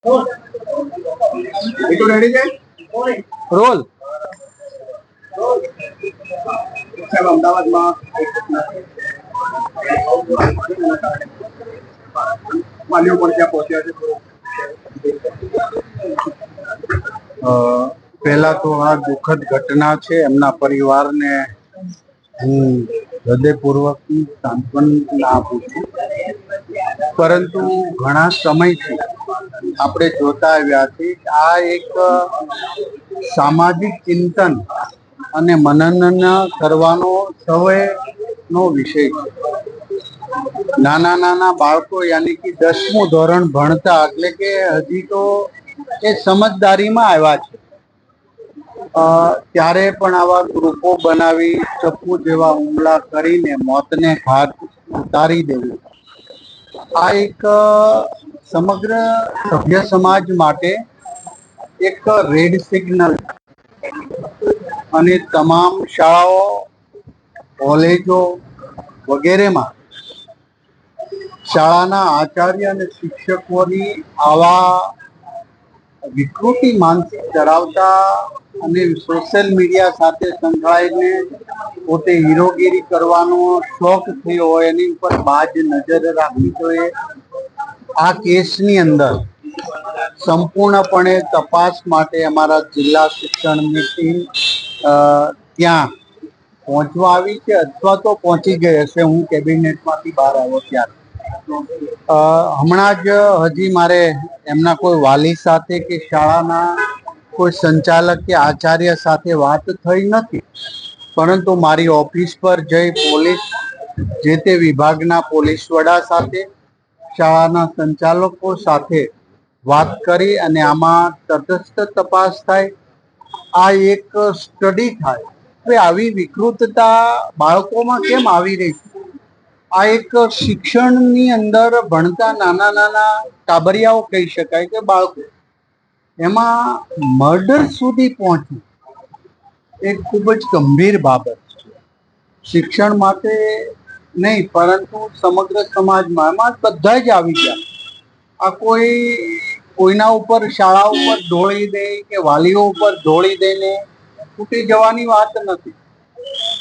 Role અમદાવાદમાં વાલીઓ પણ ત્યાં પહોંચ્યા છે. પહેલા તો આ દુઃખદ ઘટના છે, એમના પરિવારને હું હૃદયપૂર્વકની સાંત્વના આપું છું. પરંતુ ઘણા સમયથી આપણે જોતા આવ્યા છીએ કે આ એક સામાજિક ચિંતન અને મનન કરવાનો સૌનો વિષય છે. નાના નાના બાળકો યાની કે 10મું ધોરણ ભણતા, એટલે કે હજી તો એ સમજદારીમાં આવ્યા છે, ત્યારે પણ આવા ગ્રુપો બનાવી ચપ્પુ જેવા હુમલા કરીને મોતને ઘાટ ઉતારી દેવું, આ એક સમગ્ર સભ્ય સમાજ માટે એક રેડ સિગ્નલ. અને તમામ શાળાઓ, કોલેજો વગેરેમાં શાળાના આચાર્ય અને શિક્ષકોની આવા વિકૃતિ માનસિક ધરાવતા અને સોશિયલ મીડિયા સાથે સંકળાઈને પોતે હીરોગીરી કરવાનો શોખ થયો હોય એની ઉપર બાજ નજર રાખવી જોઈએ. આ કેસની અંદર સંપૂર્ણપણે તપાસ માટે અમારા જિલ્લા શિક્ષણની ટીમ ત્યાં પહોંચવા આવી છે, અથવા તો પહોંચી ગઈ હશે. હું કેબિનેટમાંથી બહાર આવ્યો ત્યારે હમણાં જ હજી મારે એમના કોઈ વાલી સાથે કે શાળાના કોઈ સંચાલક કે આચાર્ય સાથે વાત થઈ નથી, પરંતુ મારી ઓફિસ પર જઈ પોલીસ, જે તે વિભાગના પોલીસ વડા સાથે, શાળાના સંચાલકો સાથે વાત કરી અને આમાં તટસ્થ તપાસ થાય, આ એક સ્ટડી થાય કે આવી વિકૃતતા બાળકોમાં કેમ આવી રહી છે. આ એક શિક્ષણની અંદર ભણતા નાના નાના ટાબરિયાઓ કહી શકાય કે બાળકો, એમાં મર્ડર સુધી પહોંચવું એ ખૂબ જ ગંભીર બાબત છે. શિક્ષણ માટે નહીં, પરંતુ સમગ્ર સમાજમાં એમાં બધા જ આવી ગયા. આ કોઈના ઉપર, શાળા ઉપર ઢોળી દે કે વાલીઓ ઉપર ઢોળી દઈને તૂટી જવાની વાત નથી,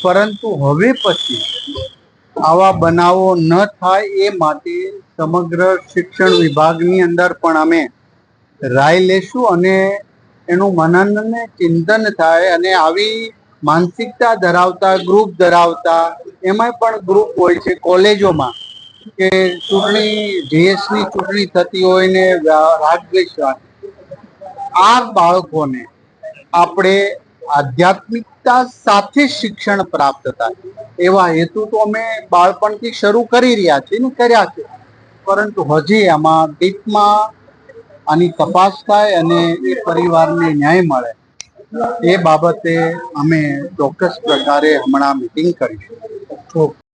પરંતુ હવે પછી આવા બનાવો ન થાય એ માટે સમગ્ર શિક્ષણ વિભાગની અંદર પણ અમે રાય લેશું અને એનું મનન ને ચિંતન થાય. અને આવી માનસિકતા ધરાવતા ગ્રુપ ધરાવતા, એમાં પણ ગ્રુપ હોય છે કોલેજોમાં કે ચૂંટણી, જીએસની ચૂંટણી થતી હોય ને રાગદ્વેષ, આ બાળકોને આપણે આધ્યાત્મિકતા સાથે શિક્ષણ પ્રાપ્ત થાય એવા હેતુ તો અમે બાળપણથી શરૂ કરી રહ્યા છીએ ને કર્યા છે, પરંતુ હજી આમાં ડીપમાં આની તપાસ થાય અને એ પરિવારને ન્યાય મળે એ બાબતે અમે ચોક્કસ પ્રકારે હમણાં મીટિંગ કરીશું.